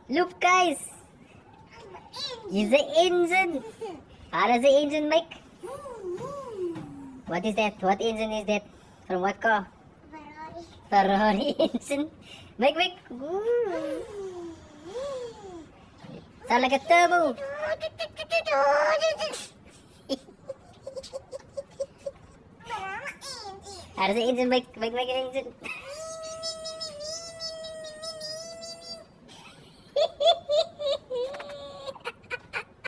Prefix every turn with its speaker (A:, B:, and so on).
A: Look, guys. Is the engine. How does the engine make? What is that? What engine is that? From what car? Ferrari engine. Make. Ooh. Sound like a turbo. How does the engine make an engine?